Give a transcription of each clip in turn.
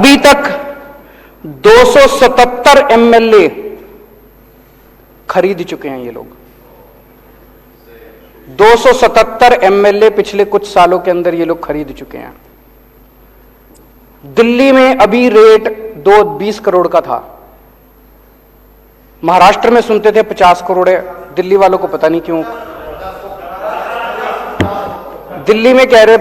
अभी तक 277 एमएलए खरीद चुके हैं ये लोग। 277 एमएलए पिछले कुछ सालों के अंदर ये लोग खरीद चुके हैं। दिल्ली में अभी रेट 20 करोड़ का था, महाराष्ट्र में सुनते थे 50 करोड़ है। दिल्ली वालों को पता नहीं क्यों दिल्ली में कह रहे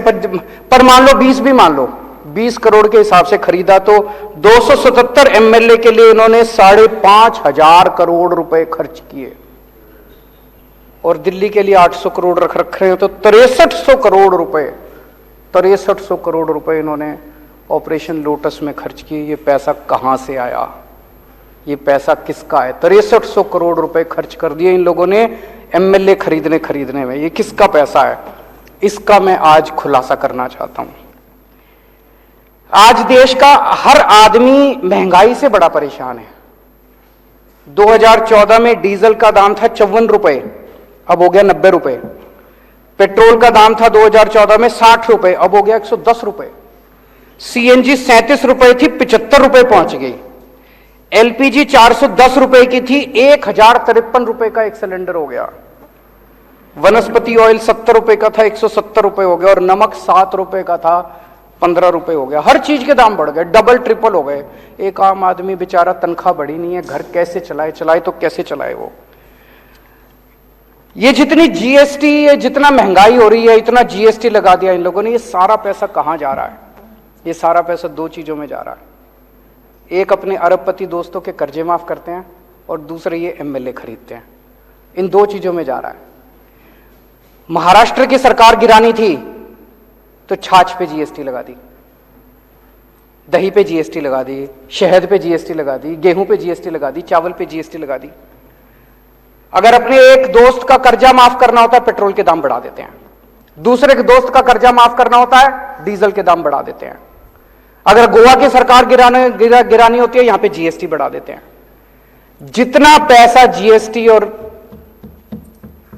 पर मान लो 20 भी मान लो, 20 करोड़ के हिसाब से खरीदा तो 277 एमएलए के लिए इन्होंने 5,500 करोड़ रुपए खर्च किए और दिल्ली के लिए 800 करोड़ रख रहे हैं, तो 6300 करोड़ रुपए 6300 करोड़ रुपए इन्होंने ऑपरेशन लोटस में खर्च किए। ये पैसा कहां से आया, ये पैसा किसका है? 6300 करोड़ रुपए खर्च कर दिए इन लोगों ने एमएलए खरीदने में। ये किसका पैसा है? इसका मैं आज खुलासा करना चाहता हूं। आज देश का हर आदमी महंगाई से बड़ा परेशान है। 2014 में डीजल का दाम था 54 रुपए, अब हो गया 90 रुपए। पेट्रोल का दाम था 2014 में 60 रुपए, अब हो गया 110 रुपए। सीएनजी 37 रुपए थी, 75 रुपए पहुंच गई। एलपीजी 410 रुपए की थी, 1053 रुपए का एक सिलेंडर हो गया। वनस्पति ऑयल 70 रुपए का था, 170 रुपए हो गया। और नमक 7 रुपए का था, 15 रुपए हो गया। हर चीज के दाम बढ़ गए, डबल ट्रिपल हो गए। एक आम आदमी बेचारा, तनख्वाह बढ़ी नहीं है, घर कैसे चलाए तो कैसे चलाए वो? ये जितनी जीएसटी, ये जितना महंगाई हो रही है, इतना जीएसटी लगा दिया इन लोगों ने। ये सारा पैसा कहां जा रहा है? ये सारा पैसा दो चीजों में जा रहा है। एक अपने अरबपति दोस्तों के कर्जे माफ करते हैं और दूसरे ये एमएलए खरीदते हैं। इन दो चीजों में जा रहा है। महाराष्ट्र की सरकार गिरानी थी तो छाछ पे जीएसटी लगा दी, दही पे जीएसटी लगा दी, शहद पे जीएसटी लगा दी, गेहूं पे जीएसटी लगा दी, चावल पे जीएसटी लगा दी। अगर अपने एक दोस्त का कर्जा माफ करना होता है, पेट्रोल के दाम बढ़ा देते हैं। दूसरे के दोस्त का कर्जा माफ करना होता है, डीजल के दाम बढ़ा देते हैं। अगर गोवा की सरकार गिरानी होती है, यहां पे जीएसटी बढ़ा देते हैं। जितना पैसा जीएसटी और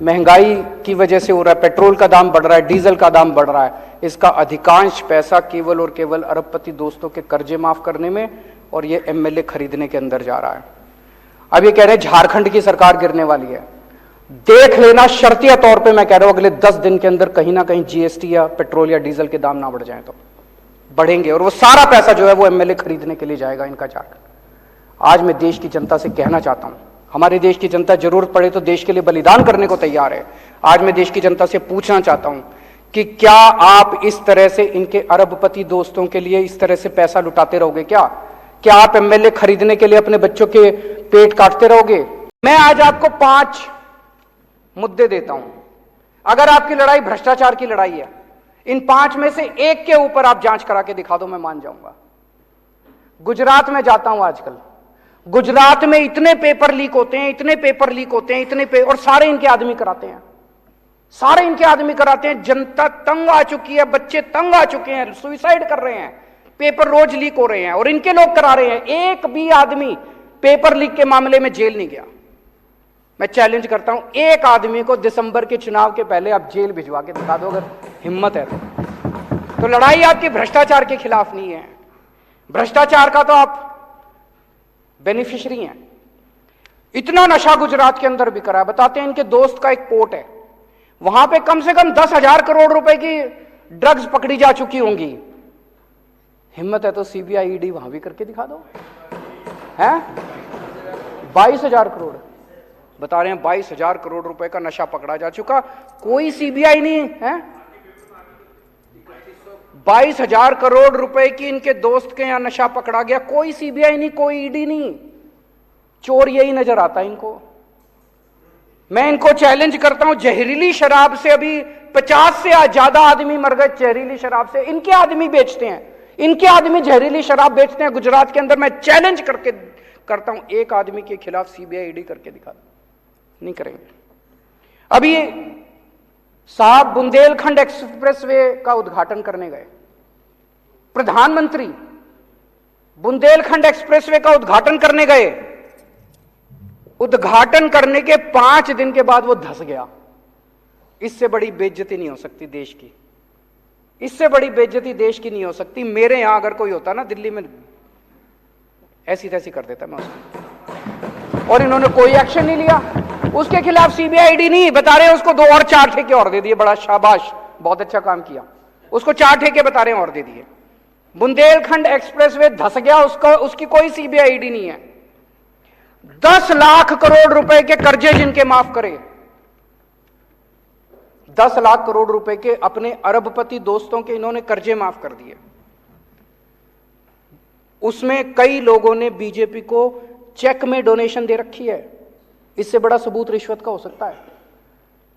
महंगाई की वजह से हो रहा है, पेट्रोल का दाम बढ़ रहा है, डीजल का दाम बढ़ रहा है, इसका अधिकांश पैसा केवल और केवल अरबपति दोस्तों के कर्जे माफ करने में और ये एमएलए खरीदने के अंदर जा रहा है। अब ये कह रहे हैं झारखंड की सरकार गिरने वाली है। देख लेना, शर्तिया तौर पे मैं कह रहा हूं, अगले 10 दिन के अंदर कहीं ना कहीं जीएसटी या पेट्रोल या डीजल के दाम ना बढ़ जाए तो बढ़ेंगे, और वो सारा पैसा जो है वो एमएलए खरीदने के लिए जाएगा इनका झारखंड। आज मैं देश की जनता से कहना चाहता हूं, हमारी देश की जनता जरूरत पड़े तो देश के लिए बलिदान करने को तैयार है। आज मैं देश की जनता से पूछना चाहता हूं कि क्या आप इस तरह से इनके अरबपति दोस्तों के लिए इस तरह से पैसा लुटाते रहोगे? क्या आप एमएलए खरीदने के लिए अपने बच्चों के पेट काटते रहोगे? मैं आज आपको 5 मुद्दे देता हूं। अगर आपकी लड़ाई भ्रष्टाचार की लड़ाई है, इन 5 में से एक के ऊपर आप जांच करा के दिखा दो, मैं मान जाऊंगा। गुजरात में जाता हूं आजकल, गुजरात में इतने पेपर लीक होते हैं, इतने पेपर लीक होते हैं, और सारे इनके आदमी कराते हैं, सारे इनके आदमी कराते हैं। जनता तंग आ चुकी है, बच्चे तंग आ चुके हैं, सुसाइड कर रहे हैं, पेपर रोज लीक हो रहे हैं और इनके लोग करा रहे हैं। एक भी आदमी पेपर लीक के मामले में जेल नहीं गया। मैं चैलेंज करता हूं, एक आदमी को दिसंबर के चुनाव के पहले आप जेल भिजवा के दिखा दो, अगर हिम्मत है तो लड़ाई आपकी भ्रष्टाचार के खिलाफ नहीं है। भ्रष्टाचार का तो आप बेनिफिशियरी हैं। इतना नशा गुजरात के अंदर बिक रहा है। बताते हैं, इनके दोस्त का एक पोर्ट है, वहां पे कम से कम 10,000 करोड़ रुपए की ड्रग्स पकड़ी जा चुकी होंगी। हिम्मत है तो सीबीआई ईडी वहां भी करके दिखा दो। हैं 22,000 करोड़ बता रहे हैं, 22,000 करोड़ रुपए का नशा पकड़ा जा चुका, कोई सीबीआई नहीं है। 22,000 करोड़ रुपए की इनके दोस्त के यहां नशा पकड़ा गया, कोई सीबीआई नहीं, कोई ईडी नहीं। चोर यही नजर आता है इनको। मैं इनको चैलेंज करता हूं, जहरीली शराब से अभी 50 से ज्यादा आदमी मर गए जहरीली शराब से। इनके आदमी बेचते हैं, इनके आदमी जहरीली शराब बेचते हैं गुजरात के अंदर। मैं चैलेंज करके करता हूं, एक आदमी के खिलाफ सीबीआई ईडी करके दिखा दो, नहीं करेंगे। अभी साहब बुंदेलखंड एक्सप्रेसवे का उद्घाटन करने गए, प्रधानमंत्री बुंदेलखंड एक्सप्रेसवे का उद्घाटन करने गए। उद्घाटन करने के 5 दिन के बाद वो धंस गया। इससे बड़ी बेइज्जती नहीं हो सकती देश की, इससे बड़ी बेइज्जती देश की नहीं हो सकती। मेरे यहां अगर कोई होता ना दिल्ली में, ऐसी तैसी कर देता मैं उसको। और इन्होंने कोई एक्शन नहीं लिया उसके खिलाफ। सीबीआईडी नहीं बता रहे उसको 2 और 4 ठेके और दे दिए, बड़ा शाबाश, बहुत अच्छा काम किया, उसको 4 ठेके बता रहे हैं और दे दिए। बुंदेलखंड एक्सप्रेसवे धस गया, उसकी कोई सीबीआईडी नहीं है। 10 लाख करोड़ रुपए के कर्जे जिनके माफ करे, 10 लाख करोड़ रुपए के अपने अरबपति दोस्तों के इन्होंने कर्जे माफ कर दिए। उसमें कई लोगों ने बीजेपी को चेक में डोनेशन दे रखी है। इससे बड़ा सबूत रिश्वत का हो सकता है?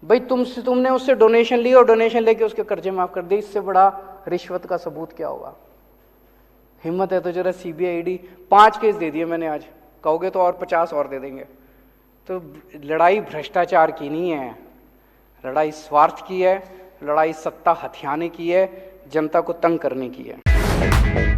भाई तुमने उससे डोनेशन ली और डोनेशन लेके उसके कर्जे माफ कर दिए, इससे बड़ा रिश्वत का सबूत क्या होगा? हिम्मत है तो जरा सीबीआईडी। 5 केस दे दिए मैंने आज, कहोगे तो और 50 और दे देंगे। तो लड़ाई भ्रष्टाचार की नहीं है, लड़ाई स्वार्थ की है, लड़ाई सत्ता हथियाने की है, जनता को तंग करने की है।